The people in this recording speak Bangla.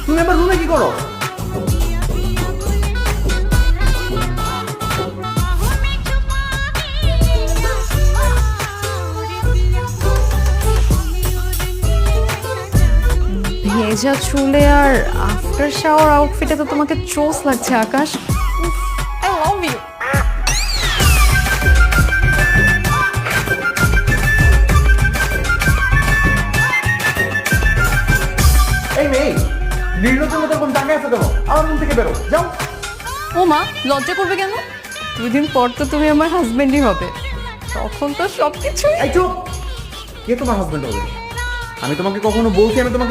তুমি আমার রুমে কি করো? ভেজা চুলে আর আফটার শাওয়ার আউটফিটে তো তোমাকে চোস লাগছে আকাশ। I love you. এই মেয়ে, নির্লজ্জের মতো এরকম তাকিয়ে আছো কেন? আমার রুম থেকে বেরো, যাও। ও মা, লজ্জা করবে কেন? 2 দিন পর তো তুমি আমার হাজবেন্ডই হবে, তখন তো সবকিছু। এই চুপ! কে তোমার হাজবেন্ড হবে? আমি তোমাকে কখনো বলছি আমি তোমাকে